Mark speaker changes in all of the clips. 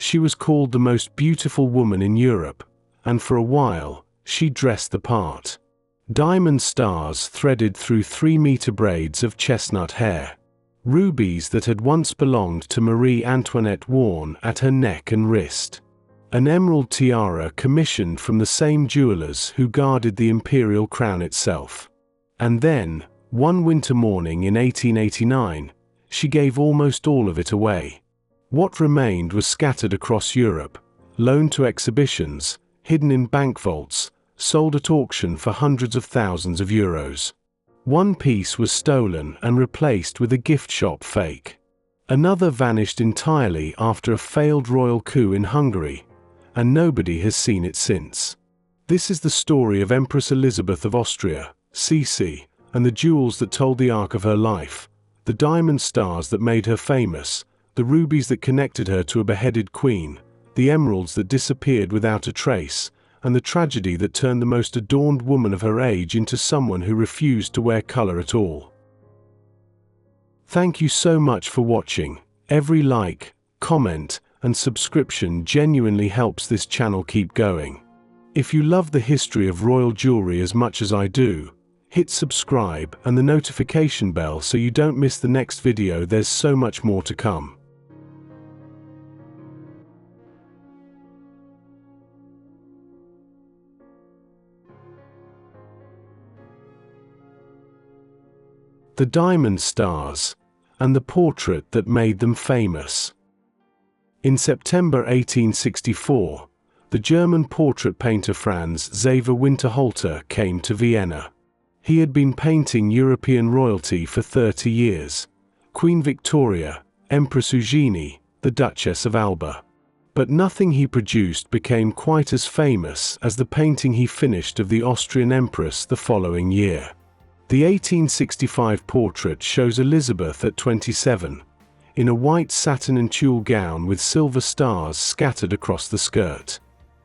Speaker 1: She was called the most beautiful woman in Europe, and for a while, she dressed the part. Diamond stars threaded through 3-meter braids of chestnut hair. Rubies that had once belonged to Marie Antoinette worn at her neck and wrist. An emerald tiara commissioned from the same jewelers who guarded the imperial crown itself. And then, one winter morning in 1889, she gave almost all of it away. What remained was scattered across Europe, loaned to exhibitions, hidden in bank vaults, sold at auction for hundreds of thousands of euros. One piece was stolen and replaced with a gift shop fake. Another vanished entirely after a failed royal coup in Hungary, and nobody has seen it since. This is the story of Empress Elisabeth of Austria, Sisi, and the jewels that told the arc of her life, the diamond stars that made her famous, the rubies that connected her to a beheaded queen, the emeralds that disappeared without a trace, and the tragedy that turned the most adorned woman of her age into someone who refused to wear color at all. Thank you so much for watching. Every like, comment, and subscription genuinely helps this channel keep going. If you love the history of royal jewelry as much as I do, hit subscribe and the notification bell so you don't miss the next video. There's so much more to come. The diamond stars, and the portrait that made them famous. In September 1864, the German portrait painter Franz Xaver Winterhalter came to Vienna. He had been painting European royalty for 30 years, Queen Victoria, Empress Eugenie, the Duchess of Alba. But nothing he produced became quite as famous as the painting he finished of the Austrian Empress the following year. The 1865 portrait shows Elizabeth at 27, in a white satin and tulle gown with silver stars scattered across the skirt.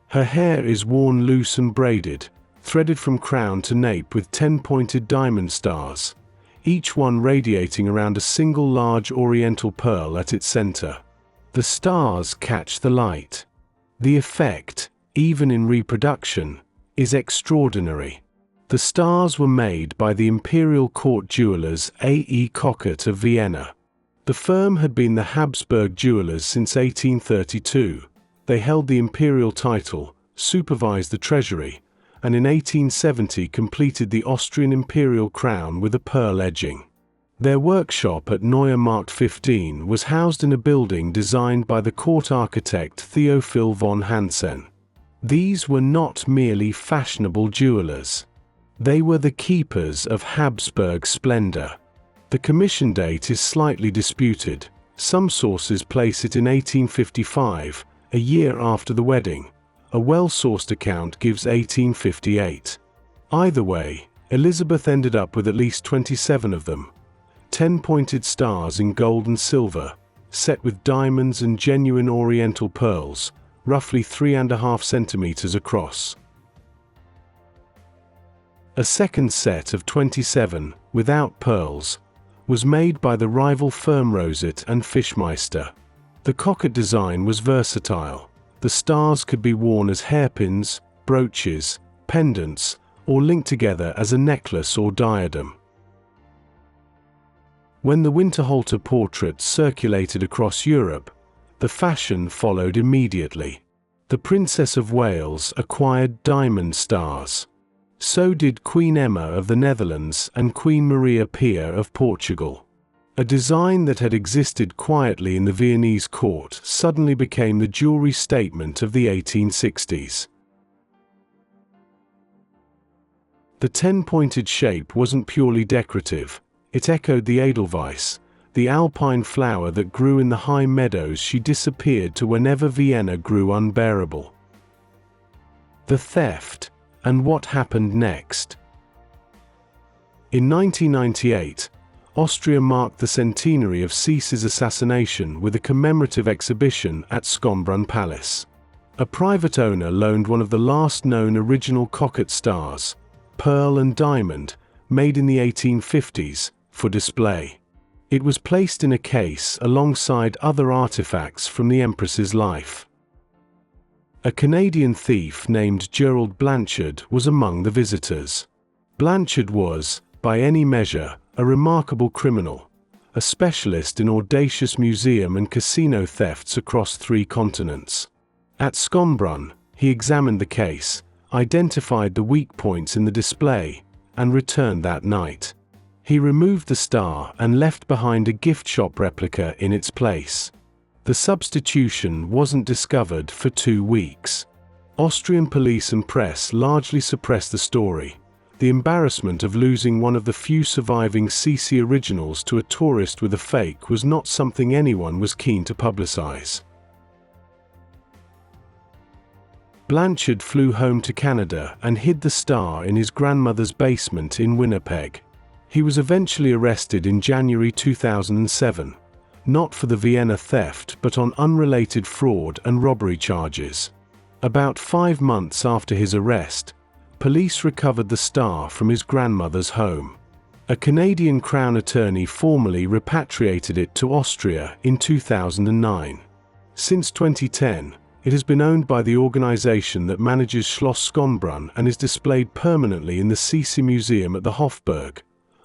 Speaker 1: Her hair is worn loose and braided, threaded from crown to nape with 10-pointed diamond stars, each one radiating around a single large oriental pearl at its center. The stars catch the light. The effect, even in reproduction, is extraordinary. The stars were made by the imperial court jewelers A.E. Köchert of Vienna. The firm had been the Habsburg jewelers since 1832. They held the imperial title, supervised the treasury, and in 1870 completed the Austrian imperial crown with a pearl edging. Their workshop at Neue Markt 15 was housed in a building designed by the court architect Theophil von Hansen. These were not merely fashionable jewelers. They were the keepers of Habsburg splendor. The commission date is slightly disputed. Some sources place it in 1855, a year after the wedding. A well-sourced account gives 1858. Either way, Elizabeth ended up with at least 27 of them. 10-pointed stars in gold and silver, set with diamonds and genuine oriental pearls, roughly 3.5 centimeters across. A second set of 27, without pearls, was made by the rival firm Rosett and Fischmeister. The Köchert design was versatile. The stars could be worn as hairpins, brooches, pendants, or linked together as a necklace or diadem. When the Winterhalter portrait circulated across Europe, the fashion followed immediately. The Princess of Wales acquired diamond stars. So did Queen Emma of the Netherlands and Queen Maria Pia of Portugal. A design that had existed quietly in the Viennese court suddenly became the jewelry statement of the 1860s. The 10-pointed shape wasn't purely decorative. It echoed the Edelweiss, the alpine flower that grew in the high meadows she disappeared to whenever Vienna grew unbearable. The theft, and what happened next. In 1998, Austria marked the centenary of Sisi's assassination with a commemorative exhibition at Schönbrunn Palace. A private owner loaned one of the last known original Köchert stars, pearl and diamond, made in the 1850s, for display. It was placed in a case alongside other artifacts from the Empress's life. A Canadian thief named Gerald Blanchard was among the visitors. Blanchard was, by any measure, a remarkable criminal, a specialist in audacious museum and casino thefts across 3 continents. At Schönbrunn, he examined the case, identified the weak points in the display, and returned that night. He removed the star and left behind a gift shop replica in its place. The substitution wasn't discovered for 2 weeks. Austrian police and press largely suppressed the story. The embarrassment of losing one of the few surviving Sisi originals to a tourist with a fake was not something anyone was keen to publicize. Blanchard flew home to Canada and hid the star in his grandmother's basement in Winnipeg. He was eventually arrested in January 2007, not for the Vienna theft but on unrelated fraud and robbery charges. About 5 months after his arrest, police recovered the star from his grandmother's home. A Canadian Crown attorney formally repatriated it to Austria in 2009. Since 2010, it has been owned by the organization that manages Schloss Schönbrunn and is displayed permanently in the Sisi Museum at the Hofburg,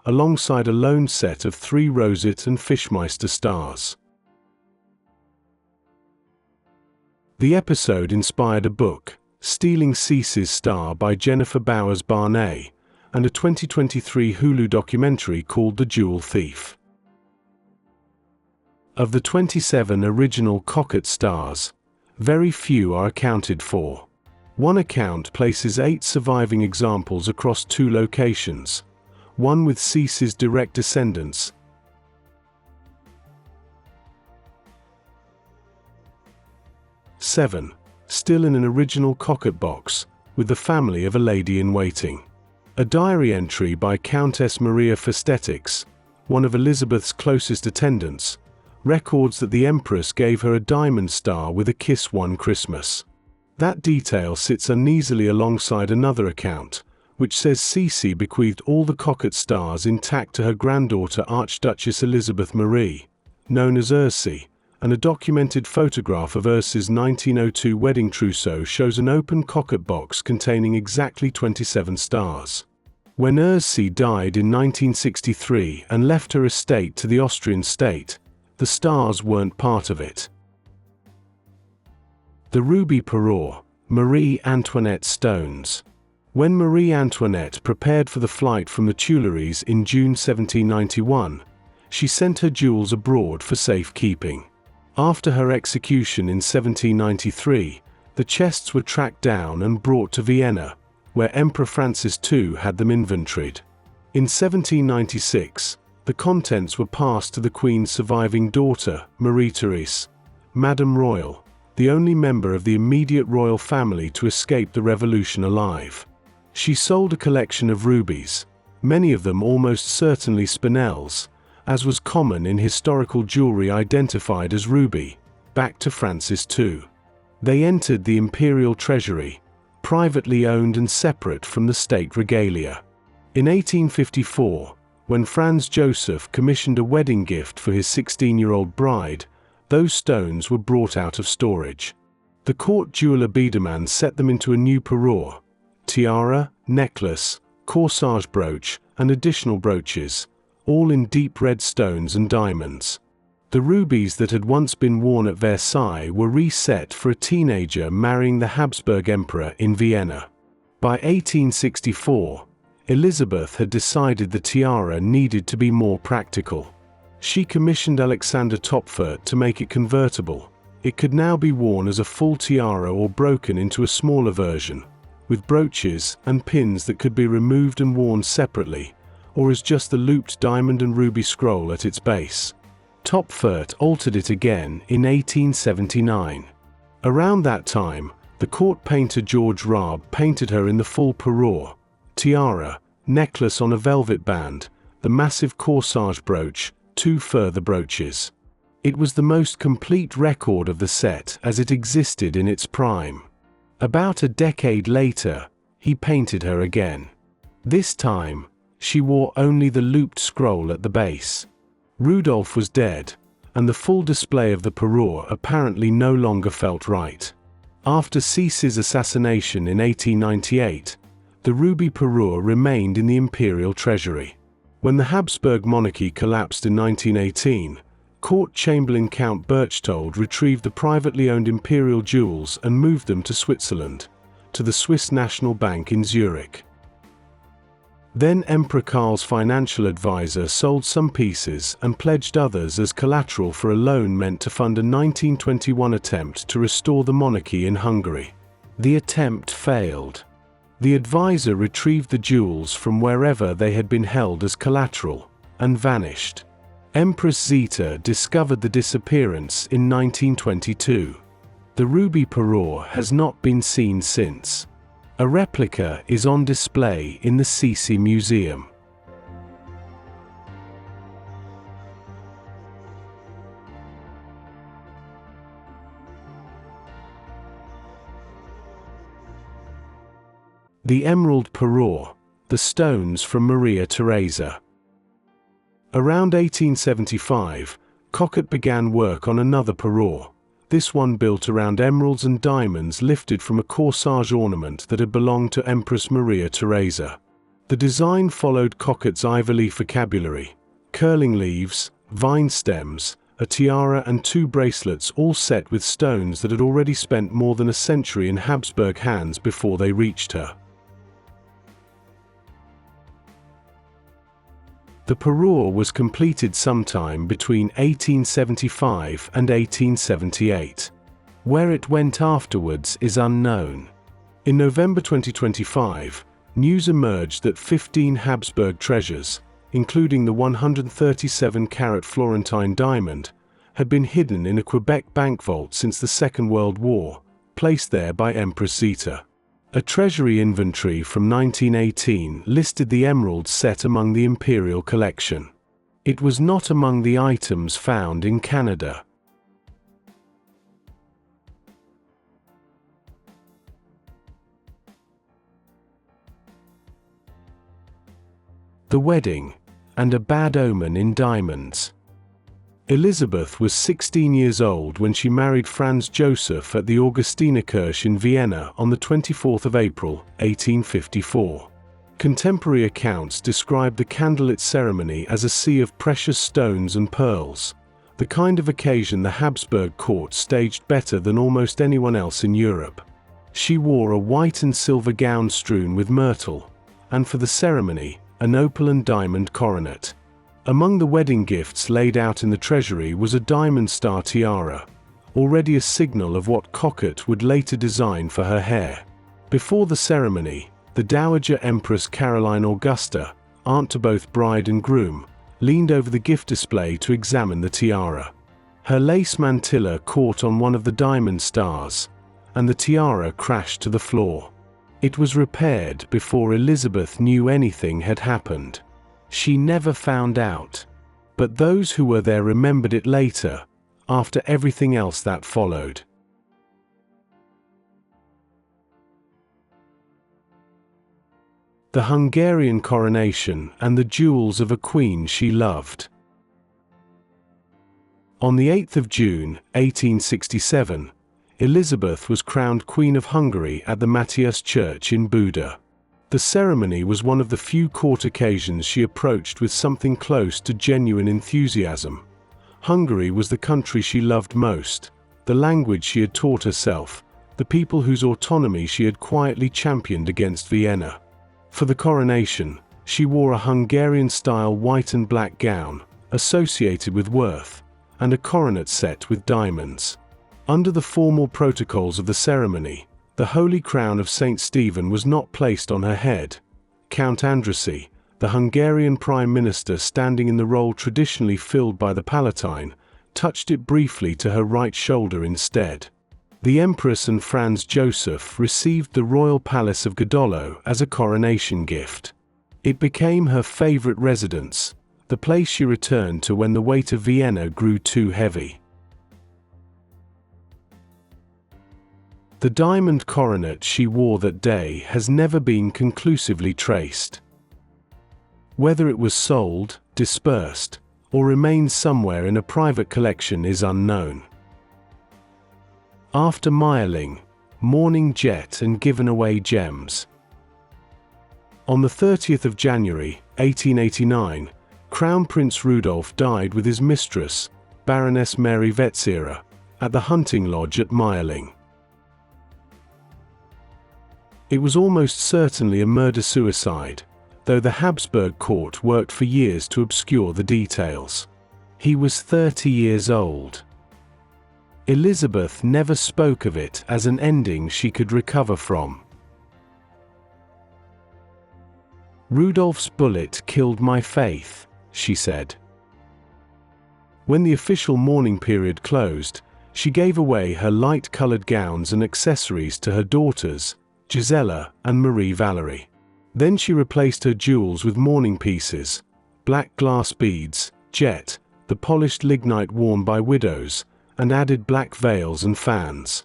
Speaker 1: alongside a lone set of 3 roseate and Fischmeister stars. The episode inspired a book, Stealing Sisi's Star by Jennifer Bowers Barnett, and a 2023 Hulu documentary called The Jewel Thief. Of the 27 original Köchert stars, very few are accounted for. One account places 8 surviving examples across 2 locations, one with Sisi's direct descendants, (7) still in an original Köchert box, with the family of a lady-in-waiting. A diary entry by Countess Mária Festetics, one of Elizabeth's closest attendants, records that the Empress gave her a diamond star with a kiss one Christmas. That detail sits uneasily alongside another account, which says Sisi bequeathed all the Köchert stars intact to her granddaughter Archduchess Elisabeth Marie, known as Ursi, and a documented photograph of Ursi's 1902 wedding trousseau shows an open Köchert box containing exactly 27 stars. When Ursi died in 1963 and left her estate to the Austrian state, the stars weren't part of it. The ruby parure, Marie Antoinette stones. When Marie Antoinette prepared for the flight from the Tuileries in June 1791, she sent her jewels abroad for safekeeping. After her execution in 1793, the chests were tracked down and brought to Vienna, where Emperor Francis II had them inventoried. In 1796, the contents were passed to the Queen's surviving daughter, Marie-Therese, Madame Royal, the only member of the immediate royal family to escape the revolution alive. She sold a collection of rubies, many of them almost certainly spinels, as was common in historical jewelry identified as ruby, back to Francis II. They entered the imperial treasury, privately owned and separate from the state regalia. In 1854, when Franz Joseph commissioned a wedding gift for his 16-year-old bride, those stones were brought out of storage. The court jeweler Biedermann set them into a new parure, tiara, necklace, corsage brooch, and additional brooches, all in deep red stones and diamonds. The rubies that had once been worn at Versailles were reset for a teenager marrying the Habsburg emperor in Vienna. By 1864, Elizabeth had decided the tiara needed to be more practical. She commissioned Alexander Töpfert to make it convertible. It could now be worn as a full tiara or broken into a smaller version, with brooches and pins that could be removed and worn separately, or as just the looped diamond and ruby scroll at its base. Töpfert altered it again in 1879. Around that time, the court painter George Raab painted her in the full parure, tiara, necklace on a velvet band, the massive corsage brooch, 2 further brooches. It was the most complete record of the set as it existed in its prime. About a decade later, he painted her again. This time, she wore only the looped scroll at the base. Rudolf was dead, and the full display of the parure apparently no longer felt right. After Sisi's assassination in 1898, the ruby parure remained in the imperial treasury. When the Habsburg monarchy collapsed in 1918, Court Chamberlain Count Berchtold retrieved the privately owned imperial jewels and moved them to Switzerland, to the Swiss National Bank in Zurich. Then Emperor Karl's financial advisor sold some pieces and pledged others as collateral for a loan meant to fund a 1921 attempt to restore the monarchy in Hungary. The attempt failed. The advisor retrieved the jewels from wherever they had been held as collateral and vanished. Empress Zita discovered the disappearance in 1922. The ruby parure has not been seen since. A replica is on display in the Sisi Museum. The emerald parure, the stones from Maria Theresa. Around 1875, Köchert began work on another parure, this one built around emeralds and diamonds lifted from a corsage ornament that had belonged to Empress Maria Theresa. The design followed Köchert's ivy leaf vocabulary, curling leaves, vine stems, a tiara and 2 bracelets, all set with stones that had already spent more than a century in Habsburg hands before they reached her. The parure was completed sometime between 1875 and 1878. Where it went afterwards is unknown. In November 2025, news emerged that 15 Habsburg treasures, including the 137-carat Florentine diamond, had been hidden in a Quebec bank vault since the Second World War, placed there by Empress Zita. A treasury inventory from 1918 listed the emeralds set among the imperial collection. It was not among the items found in Canada. The wedding, and a bad omen in diamonds. Elizabeth was 16 years old when she married Franz Joseph at the Augustinerkirche in Vienna on the 24th of April, 1854. Contemporary accounts describe the candlelit ceremony as a sea of precious stones and pearls, the kind of occasion the Habsburg court staged better than almost anyone else in Europe. She wore a white and silver gown strewn with myrtle, and for the ceremony, an opal and diamond coronet. Among the wedding gifts laid out in the treasury was a diamond star tiara, already a signal of what Köchert would later design for her hair. Before the ceremony, the Dowager Empress Caroline Augusta, aunt to both bride and groom, leaned over the gift display to examine the tiara. Her lace mantilla caught on one of the diamond stars, and the tiara crashed to the floor. It was repaired before Elizabeth knew anything had happened. She never found out. But those who were there remembered it later, after everything else that followed. The Hungarian coronation and the jewels of a queen she loved. On the 8th of June, 1867, Elizabeth was crowned Queen of Hungary at the Matthias Church in Buda. The ceremony was one of the few court occasions she approached with something close to genuine enthusiasm. Hungary was the country she loved most, the language she had taught herself, the people whose autonomy she had quietly championed against Vienna. For the coronation, she wore a Hungarian-style white and black gown, associated with worth, and a coronet set with diamonds. Under the formal protocols of the ceremony, the Holy Crown of St. Stephen was not placed on her head. Count Andrássy, the Hungarian Prime Minister standing in the role traditionally filled by the Palatine, touched it briefly to her right shoulder instead. The Empress and Franz Joseph received the Royal Palace of Godolo as a coronation gift. It became her favorite residence, the place she returned to when the weight of Vienna grew too heavy. The diamond coronet she wore that day has never been conclusively traced. Whether it was sold, dispersed, or remains somewhere in a private collection is unknown. After Mayerling, Mourning jet and given away gems. On the 30th of January, 1889, Crown Prince Rudolf died with his mistress, Baroness Mária Festetics, at the hunting lodge at Mayerling. It was almost certainly a murder-suicide, though the Habsburg court worked for years to obscure the details. He was 30 years old. Elizabeth never spoke of it as an ending she could recover from. "Rudolf's bullet killed my faith," she said. When the official mourning period closed, she gave away her light-colored gowns and accessories to her daughters, Gisela and Marie Valerie. Then she replaced her jewels with mourning pieces, black glass beads, jet, the polished lignite worn by widows, and added black veils and fans.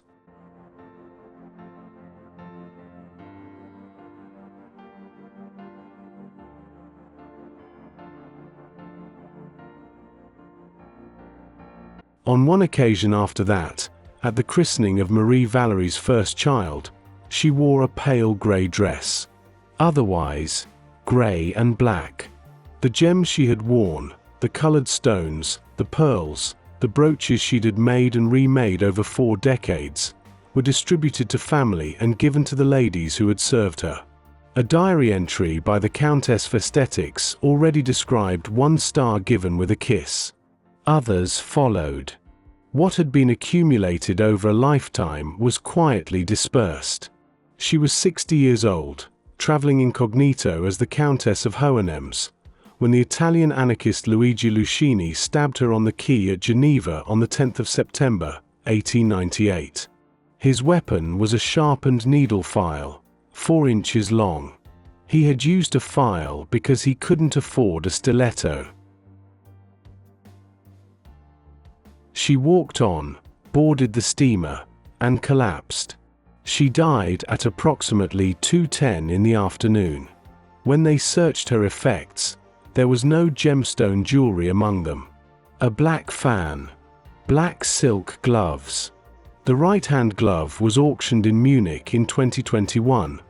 Speaker 1: On one occasion after that, at the christening of Marie Valerie's first child, she wore a pale grey dress. Otherwise, grey and black. The gems she had worn, the coloured stones, the pearls, the brooches she'd had made and remade over 4 decades, were distributed to family and given to the ladies who had served her. A diary entry by the Countess Festetics already described 1 star given with a kiss. Others followed. What had been accumulated over a lifetime was quietly dispersed. She was 60 years old, travelling incognito as the Countess of Hohenems, when the Italian anarchist Luigi Lucchini stabbed her on the quay at Geneva on the 10th of September, 1898. His weapon was a sharpened needle file, 4 inches long. He had used a file because he couldn't afford a stiletto. She walked on, boarded the steamer, and collapsed. She died at approximately 2:10 in the afternoon. When they searched her effects, there was no gemstone jewelry among them. A black fan, black silk gloves. The right-hand glove was auctioned in Munich in 2021,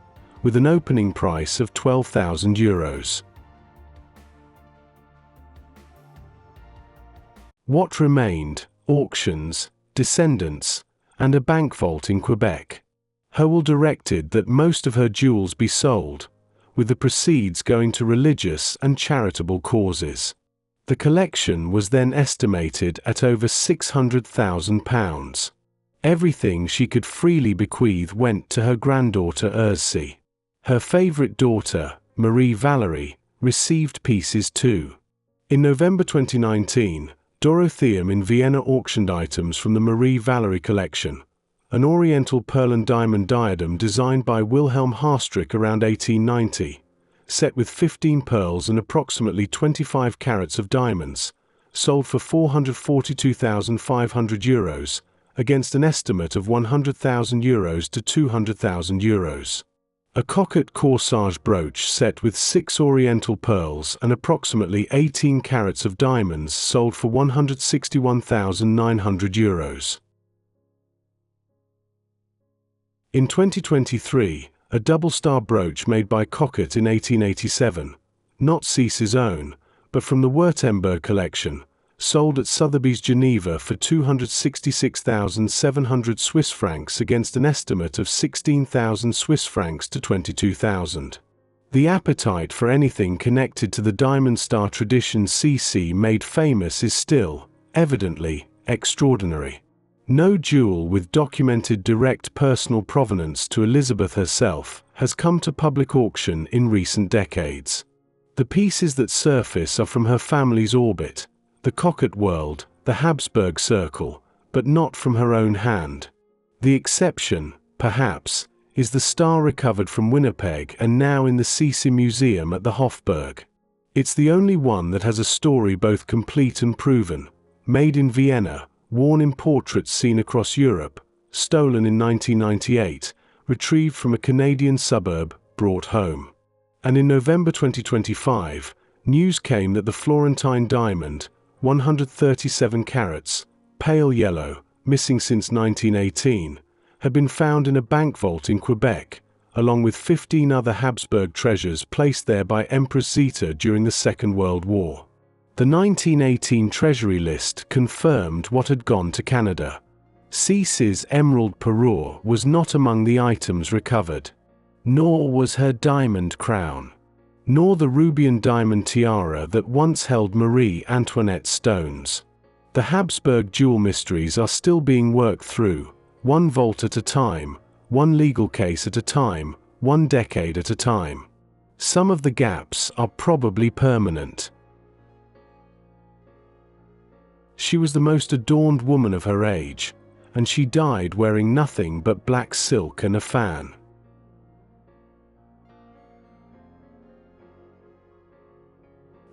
Speaker 1: with an opening price of €12,000. What remained? Auctions, descendants, and a bank vault in Quebec. Howell directed that most of her jewels be sold, with the proceeds going to religious and charitable causes. The collection was then estimated at over £600,000. Everything she could freely bequeath went to her granddaughter Ursi. Her favourite daughter, Marie Valerie, received pieces too. In November 2019, Dorotheum in Vienna auctioned items from the Marie Valerie collection, an oriental pearl and diamond diadem designed by Wilhelm Hastrich around 1890, set with 15 pearls and approximately 25 carats of diamonds, sold for €442,500, against an estimate of €100,000 to €200,000. A Köchert corsage brooch set with 6 oriental pearls and approximately 18 carats of diamonds sold for €161,900. In 2023, a double-star brooch made by Köchert in 1887, not Sisi's own, but from the Württemberg collection, sold at Sotheby's Geneva for €266,700 against an estimate of €16,000 to €22,000. The appetite for anything connected to the diamond star tradition Sisi made famous is still, evidently, extraordinary. No jewel with documented direct personal provenance to Elizabeth herself has come to public auction in recent decades. The pieces that surface are from her family's orbit, the Köchert world, the Habsburg circle, but not from her own hand. The exception, perhaps, is the star recovered from Winnipeg and now in the Sisi Museum at the Hofburg. It's the only one that has a story both complete and proven, made in Vienna, worn in portraits seen across Europe, stolen in 1998, retrieved from a Canadian suburb, brought home. And in November 2025, news came that the Florentine diamond, 137 carats, pale yellow, missing since 1918, had been found in a bank vault in Quebec, along with 15 other Habsburg treasures placed there by Empress Zita during the Second World War. The 1918 treasury list confirmed what had gone to Canada. Sisi's emerald parure was not among the items recovered, nor was her diamond crown, nor the ruby and diamond tiara that once held Marie Antoinette's stones. The Habsburg jewel mysteries are still being worked through, one vault at a time, one legal case at a time, one decade at a time. Some of the gaps are probably permanent. She was the most adorned woman of her age, and she died wearing nothing but black silk and a fan.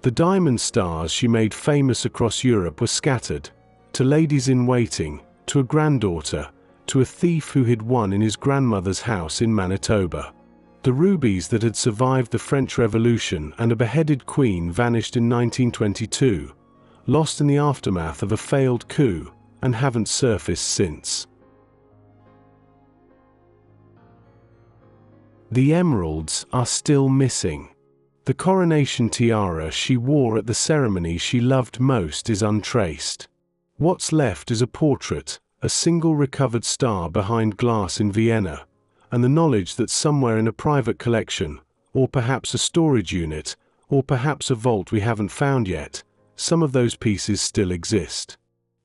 Speaker 1: The diamond stars she made famous across Europe were scattered, to ladies in waiting, to a granddaughter, to a thief who hid one in his grandmother's house in Manitoba. The rubies that had survived the French Revolution and a beheaded queen vanished in 1922, lost in the aftermath of a failed coup, and haven't surfaced since. The emeralds are still missing. The coronation tiara she wore at the ceremony she loved most is untraced. What's left is a portrait, a single recovered star behind glass in Vienna, and the knowledge that somewhere in a private collection, or perhaps a storage unit, or perhaps a vault we haven't found yet, some of those pieces still exist.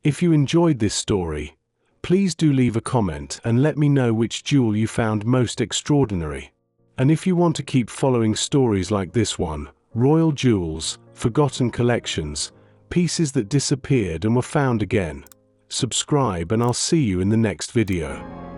Speaker 1: If you enjoyed this story, please do leave a comment and let me know which jewel you found most extraordinary. And if you want to keep following stories like this one, royal jewels, forgotten collections, pieces that disappeared and were found again, subscribe and I'll see you in the next video.